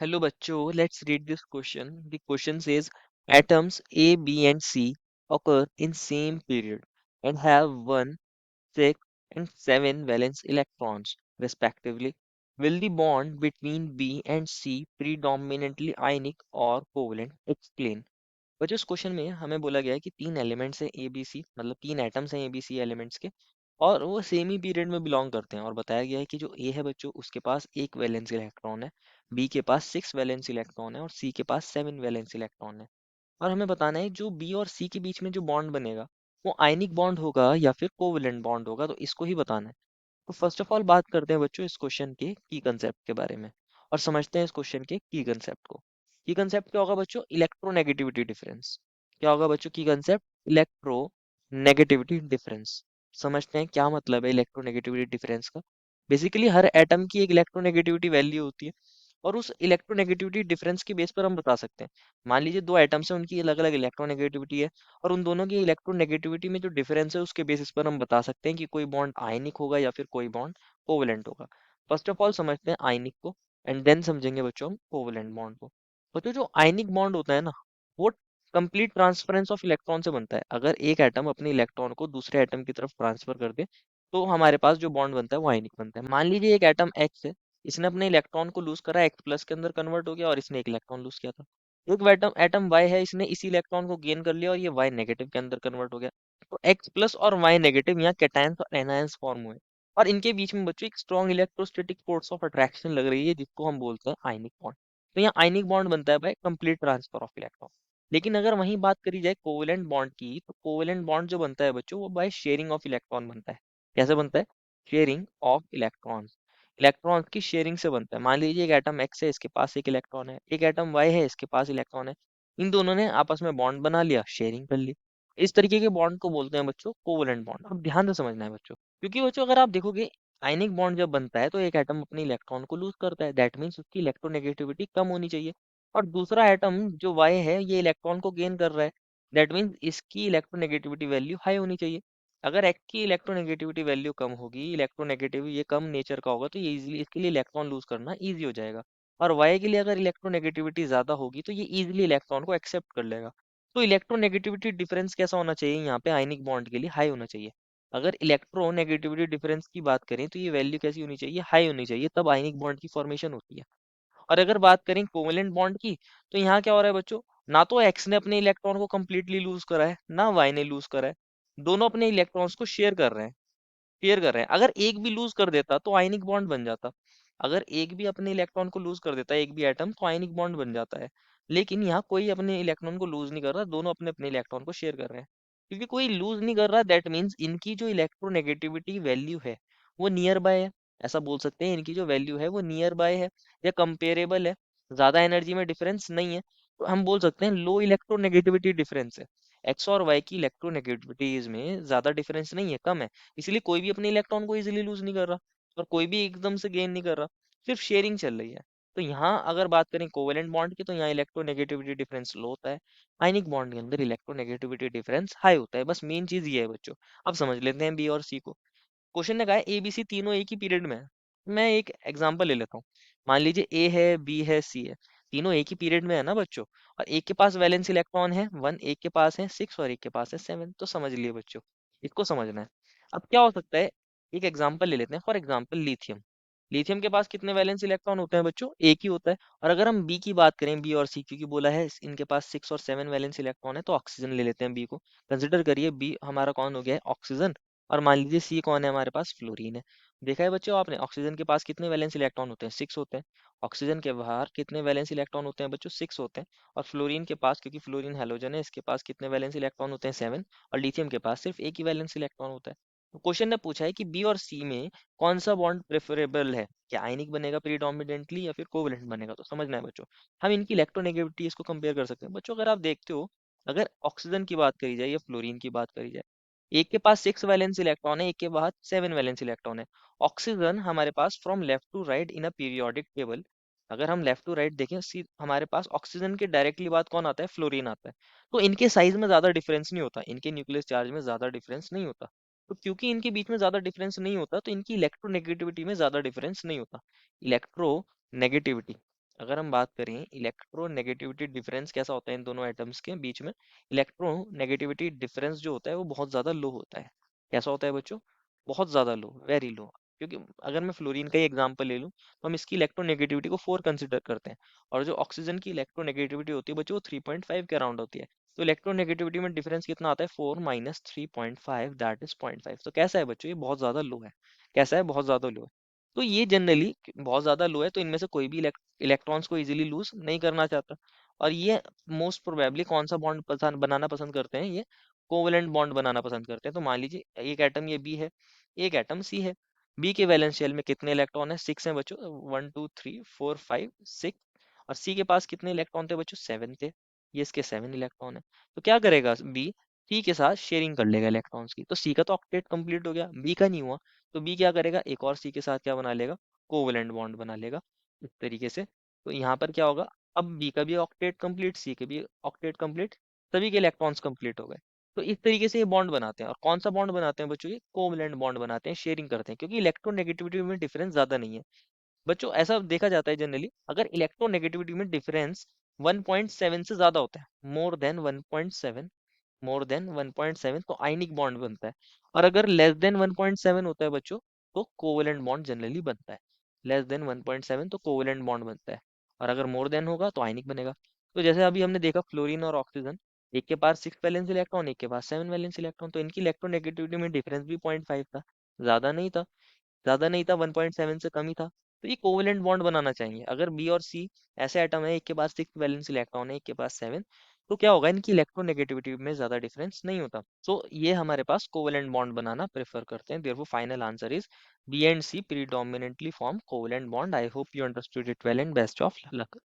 Hello bachcho, let's read this question. The question says atoms A, B and C occur in same period and have 1, 6 and 7 valence electrons respectively. Will the bond between B and C predominantly ionic or covalent? Explain. बच्चों इस question में हमें बोला गया है कि तीन elements हैं ए बी सी, मतलब तीन एटम्स हैं ए बी सी एलिमेंट्स के, और वो सेम ही पीरियड में बिलोंग करते हैं। और बताया गया है कि जो ए है बच्चों, उसके पास एक वैलेंस इलेक्ट्रॉन है, बी के पास 6 वैलेंस इलेक्ट्रॉन है और सी के पास 7 वैलेंस इलेक्ट्रॉन है। और हमें बताना है जो बी और सी के बीच में जो बॉन्ड बनेगा वो आयनिक बॉन्ड होगा या फिर कोवेलेंट बॉन्ड होगा, तो इसको ही बताना है। तो फर्स्ट ऑफ ऑल बात करते हैं बच्चों इस क्वेश्चन के की कंसेप्ट के बारे में, और समझते हैं इस क्वेश्चन के की कंसेप्ट को। की कंसेप्ट क्या होगा बच्चों? Electronegativity difference. क्या होगा बच्चों की कंसेप्ट? Electronegativity difference. समझते हैं क्या मतलब है इलेक्ट्रोनेगेटिविटी डिफरेंस का। बेसिकली हर एटम की एक इलेक्ट्रोनेगेटिविटी वैल्यू होती है, और उस इलेक्ट्रोनेगेटिविटी डिफरेंस के बेस पर हम बता सकते हैं। मान लीजिए दो एटम्स हैं, उनकी अलग अलग इलेक्ट्रोनेगेटिविटी है, और उन दोनों की इलेक्ट्रोनेगेटिविटी में जो डिफरेंस है उसके बेसिस पर हम बता सकते हैं कि कोई बॉन्ड आयनिक होगा या फिर कोई बॉन्ड कोवेलेंट होगा। फर्स्ट ऑफ ऑल समझते हैं आयनिक को, एंड देन समझेंगे बच्चों हम कोवेलेंट बॉन्ड को। बच्चों जो आयनिक बॉन्ड होता है ना, वो कंप्लीट ट्रांसफरेंस ऑफ इलेक्ट्रॉन से बनता है। अगर एक एटम अपने इलेक्ट्रॉन को दूसरे एटम की तरफ ट्रांसफर कर दे तो हमारे पास जो बॉन्ड बनता है वो आयनिक बनता है। मान लीजिए एक एटम एक्स है, इसने अपने इलेक्ट्रॉन को लूज करा, एक्स प्लस के अंदर कन्वर्ट हो गया और इसने एक इलेक्ट्रॉन लूज किया था। एक एटम एटम वाई है, इसने इसी इलेक्ट्रॉन को गेन कर लिया और ये वाई नेगेटिव के अंदर कन्वर्ट हो गया। तो एक्स प्लस और वाई नेगेटिव यहाँ कैटायंस और एनायंस फॉर्म हुए, और इनके बीच में बच्चों एक strong electrostatic force of attraction लग रही है, जिसको हम बोलते हैं आयनिक बॉन्ड। तो यहाँ आयनिक बॉन्ड बनता है by complete transfer of electron. लेकिन अगर वहीं बात करी जाए कोवेलेंट बॉन्ड की, तो कोवेलेंट बॉन्ड जो बनता है बच्चों वो बाय शेयरिंग ऑफ इलेक्ट्रॉन बनता है। कैसे बनता है? Sharing of electron. इलेक्ट्रॉन की शेयरिंग से बनता है। मान लीजिए एक एटम एक्स है, इसके पास एक इलेक्ट्रॉन है, एक एटम वाई है, इसके पास इलेक्ट्रॉन है। इन दोनों ने आपस में बॉन्ड बना लिया, शेयरिंग कर ली। इस तरीके के बॉन्ड को बोलते हैं बच्चों कोवेलेंट बॉन्ड। अब ध्यान से समझना है बच्चों, क्योंकि बच्चों अगर आप देखोगे आयनिक बॉन्ड जब बनता है तो एक एटम अपने इलेक्ट्रॉन को लूज करता है, दैट मीन्स उसकी इलेक्ट्रोनेगेटिविटी कम होनी चाहिए। और दूसरा एटम जो वाई है ये इलेक्ट्रॉन को गेन कर रहा है, दैट मीन्स इसकी इलेक्ट्रोनेगेटिविटी वैल्यू हाई होनी चाहिए। अगर एक्स की इलेक्ट्रोनेगेटिविटी वैल्यू कम होगी, इलेक्ट्रोनेगेटिव ये कम नेचर का होगा, तो ये इजीली इसके लिए इलेक्ट्रॉन लूज करना इजी हो जाएगा। और वाई के लिए अगर इलेक्ट्रोनेगेटिविटी ज्यादा होगी तो ये इजीली इलेक्ट्रॉन को एक्सेप्ट कर लेगा। तो इलेक्ट्रोनेगेटिविटी डिफरेंस कैसा होना चाहिए यहाँ पे? आयनिक बॉन्ड के लिए हाई होना चाहिए। अगर इलेक्ट्रोनेगेटिविटी डिफरेंस की बात करें तो ये वैल्यू कैसी होनी चाहिए? हाई होनी चाहिए, तब आयनिक बॉन्ड की फॉर्मेशन होती है। और अगर बात करें कोवेलेंट बॉन्ड की, तो यहाँ क्या हो रहा है बच्चों? ना तो एक्स ने अपने इलेक्ट्रॉन को कंप्लीटली लूज करा है, ना वाई ने लूज करा है। दोनों अपने इलेक्ट्रॉन्स को शेयर कर रहे हैं। अगर एक भी लूज कर देता तो आयनिक बॉन्ड बन जाता। अगर एक भी अपने इलेक्ट्रॉन को लूज कर देता है, एक भी एटम, तो आयनिक बॉन्ड बन जाता है। लेकिन यहाँ कोई अपने इलेक्ट्रॉन को लूज नहीं कर रहा, दोनों अपने अपने इलेक्ट्रॉन को शेयर कर रहे हैं। क्योंकि कोई लूज नहीं कर रहा, दैट मीन्स इनकी जो इलेक्ट्रोनेगेटिविटी वैल्यू है वो नियर बाय है। ऐसा बोल सकते हैं इनकी जो वैल्यू है वो नियर बाय है या कंपेरेबल है, ज्यादा एनर्जी में डिफरेंस नहीं है। तो हम बोल सकते हैं लो इलेक्ट्रोनेगेटिविटी डिफरेंस है। एक्स और वाई की इलेक्ट्रोनेगेटिविटीज में ज्यादा डिफरेंस नहीं है, कम है। इसलिए कोई भी अपने इलेक्ट्रॉन को इजीली लूज नहीं कर रहा और कोई भी एकदम से गेन नहीं कर रहा, सिर्फ शेयरिंग चल रही है। तो यहाँ अगर बात करें कोवेलेंट बॉन्ड की, तो यहाँ इलेक्ट्रोनेगेटिविटी डिफरेंस लो होता है। आयनिक बॉन्ड के अंदर इलेक्ट्रोनेगेटिविटी डिफरेंस हाई होता है। बस मेन चीज ये है बच्चों। अब समझ लेते हैं बी और सी को। क्वेश्चन ने कहा है ए बी सी तीनों एक ही पीरियड में है। मैं एक एग्जांपल ले लेता हूँ। मान लीजिए ए है, बी है, सी है, तीनों एक ही पीरियड में है ना बच्चों। और एक के पास वैलेंस इलेक्ट्रॉन है 1, एक के पास है 6 और एक के पास है 7। तो समझ लिए बच्चों, इसको समझना है। अब क्या हो सकता है, एक एग्जांपल ले लेते हैं। For example lithium. लिथियम के पास कितने वैलेंस इलेक्ट्रॉन होते हैं बच्चों? एक ही होता है। और अगर हम बी की बात करें, बी और सी, क्योंकि बोला है इनके पास 6 और 7 वैलेंस इलेक्ट्रॉन है, तो ऑक्सीजन ले लेते हैं बी को। कंसिडर करिए बी हमारा कौन हो गया है? ऑक्सीजन। और मान लीजिए सी कौन है हमारे पास? फ्लोरीन है। देखा है बच्चों आपने, ऑक्सीजन के पास कितने वैलेंस इलेक्ट्रॉन होते हैं? 6 होते हैं। ऑक्सीजन के बाहर कितने वैलेंस इलेक्ट्रॉन होते हैं बच्चों? 6 होते हैं। और फ्लोरीन के पास, क्योंकि फ्लोरीन हेलोजन है, इसके पास कितने वैलेंस इलेक्ट्रॉन होते हैं? 7। और लिथियम के पास सिर्फ एक ही वैलेंस इलेक्ट्रॉन होता है। तो क्वेश्चन ने पूछा है कि बी और सी में कौन सा बॉन्ड प्रेफरेबल है? क्या आयनिक बनेगा प्रीडोमिनेंटली या फिर कोवेलेंट बनेगा? तो समझना है बच्चों, हम इनकी इलेक्ट्रोनेगेटिविटी इसको कंपेयर कर सकते हैं। बच्चों अगर आप देखते हो, अगर ऑक्सीजन की बात करी जाए या फ्लोरीन की बात करी जाए, एक के पास 6 वैलेंस इलेक्ट्रॉन है, एक के पास 7 वैलेंस इलेक्ट्रॉन है। ऑक्सीजन हमारे पास from left to right in a periodic table, अगर हम लेफ्ट टू राइट देखें, हमारे पास ऑक्सीजन के डायरेक्टली बाद कौन आता है? फ्लोरीन आता है। तो इनके साइज में ज्यादा डिफरेंस नहीं होता, इनके न्यूक्लियस चार्ज में ज्यादा डिफरेंस नहीं होता। तो क्योंकि इनके बीच में ज्यादा डिफरेंस नहीं होता, तो इनकी इलेक्ट्रोनेगेटिविटी में ज्यादा डिफरेंस नहीं होता। इलेक्ट्रोनेगेटिविटी, अगर हम बात करें इलेक्ट्रोनेगेटिविटी डिफरेंस कैसा होता है इन दोनों एटम्स के बीच में, इलेक्ट्रोनेगेटिविटी डिफरेंस जो होता है वो बहुत ज़्यादा लो होता है। कैसा होता है बच्चों? बहुत ज़्यादा लो, वेरी लो। क्योंकि अगर मैं फ्लोरीन का ही एग्जांपल ले लूँ तो हम इसकी इलेक्ट्रोनेगेटिविटी को 4 कंसिडर करते हैं, और जो ऑक्सीजन की इलेक्ट्रोनेगेटिविटी होती है बच्चों वो 3.5 के अराउंड होती है। तो इलेक्ट्रोनेगेटिविटी में डिफरेंस कितना आता है? 4 माइनस 3.5, दैट इज 0.5। तो कैसा है बच्चों? ये बहुत ज़्यादा लो है। कैसा है? बहुत ज़्यादा लो है। तो ये जनरली बहुत ज़्यादा लो है, तो इनमें से कोई भी इलेक्ट्रॉन्स को इजीली लूज नहीं करना चाहता। और ये मोस्ट प्रोबेबली कौन सा बॉन्ड पसंद बनाना पसंद करते हैं? ये कोवेलेंट बॉन्ड बनाना पसंद करते हैं। तो मान लीजिए एक एटम ये बी है, एक एटम सी है। बी के वैलेंस शेल में कितने इलेक्ट्रॉन है? 6 है बच्चों, 1 2 3 4 5 6। और सी के पास कितने इलेक्ट्रॉन थे बच्चों? 7 थे। ये इसके 7 इलेक्ट्रॉन है। तो क्या करेगा बी? सी के साथ शेयरिंग कर लेगा इलेक्ट्रॉन्स की। तो सी का तो ऑक्टेट कंप्लीट हो गया, बी का नहीं हुआ। तो बी क्या करेगा? एक और सी के साथ क्या बना लेगा? कोवेलेंट बॉन्ड बना लेगा इस तरीके से। तो यहाँ पर क्या होगा? अब बी का भी ऑक्टेट कंप्लीट, सी के भी ऑक्टेट कंप्लीट, सभी के इलेक्ट्रॉन्स कंप्लीट हो गए। तो इस तरीके से ये बॉन्ड बनाते हैं। और कौन सा बॉन्ड बनाते हैं बच्चों? ये कोवेलेंट बॉन्ड बनाते हैं, शेयरिंग करते हैं, क्योंकि इलेक्ट्रोनेगेटिविटी में डिफरेंस ज्यादा नहीं है। बच्चों ऐसा देखा जाता है जनरली, अगर इलेक्ट्रोनेगेटिविटी में डिफरेंस 1.7 से ज्यादा होता है, मोर देन 1.7, मोर देन 1.7, तो आयनिक बॉन्ड बनता है। और अगर लेस देन 1.7 होता है बच्चों, तो कोवेलेंट बॉन्ड जनरली बनता है। लेस देन 1.7 तो कोवेलेंट बॉन्ड बनता है, और अगर मोर देन होगा तो आयनिक बनेगा। तो जैसे अभी हमने देखा फ्लोरीन और ऑक्सीजन, एक के पास 6 वैलेंस इलेक्ट्रॉन, एक के पास 7 वैलेंस इलेक्ट्रॉन, तो इनकी इलेक्ट्रोनेगेटिविटी में डिफरेंस भी 0.5 था, ज्यादा नहीं था। ज्यादा नहीं था, 1.7 से कम ही था। तो ये कोवेलेंट बॉन्ड बनाना चाहिए। अगर बी और सी ऐसे एटम है, एक के पास 6 वैलेंस इलेक्ट्रॉन है, एक के पास 7, तो क्या होगा? इनकी इलेक्ट्रोनेगेटिविटी में ज्यादा डिफरेंस नहीं होता। सो ये हमारे पास कोवेलेंट बॉन्ड बनाना प्रेफर करते हैं। Therefore final answer is B and C predominantly form covalent bond. I hope you understood it well, and best of luck.